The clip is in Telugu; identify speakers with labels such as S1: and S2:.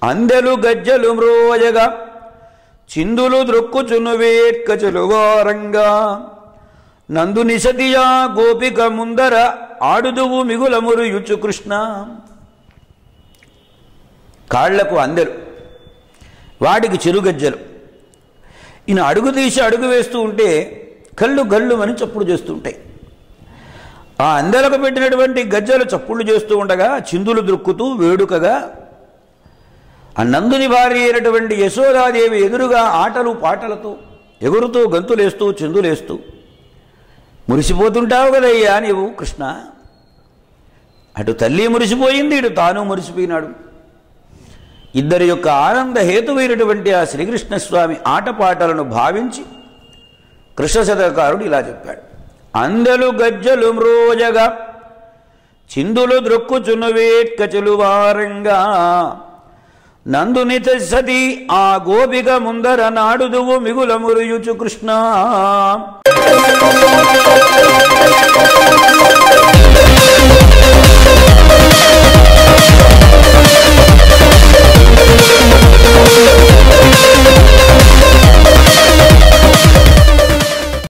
S1: అందెలు గజ్జలు మ్రోయగా చిందులు ద్రొక్కుచును వేట్కచలువారంగా నందు నిశతియా గోపిక ముందర ఆడుదువు మిగులమురుయుచు కృష్ణ. కాళ్లకు అందెలు, వాటికి చిరుగజ్జలు. ఈయన అడుగు తీసి అడుగు వేస్తూ ఉంటే కళ్ళు గళ్ళు అని చప్పుడు చేస్తూ ఉంటాయి. ఆ అందెలకు పెట్టినటువంటి గజ్జలు చప్పుళ్ళు చేస్తూ ఉండగా చిందులు ద్రుక్కుతూ వేడుకగా ఆ నందుని భార్య అయినటువంటి యశోదాదేవి ఎదురుగా ఆటలు పాటలతో ఎగురుతూ గంతులేస్తూ చిందులేస్తూ మురిసిపోతుంటావు కదయ్యా నీవు కృష్ణ. అటు తల్లి మురిసిపోయింది, ఇటు తాను మురిసిపోయినాడు. ఇద్దరి యొక్క ఆనంద హేతువైనటువంటి ఆ శ్రీకృష్ణస్వామి ఆటపాటలను భావించి కృష్ణశతకారుడు ఇలా చెప్పాడు. అందెలు గజ్జలు మ్రోజగా చిందులు ద్రొక్కుచును వేట్కచలువారంగా నందుని సతి ఆ గోపిక ముందర నాడుదువు మిగుల మురుయుచు కృష్ణ.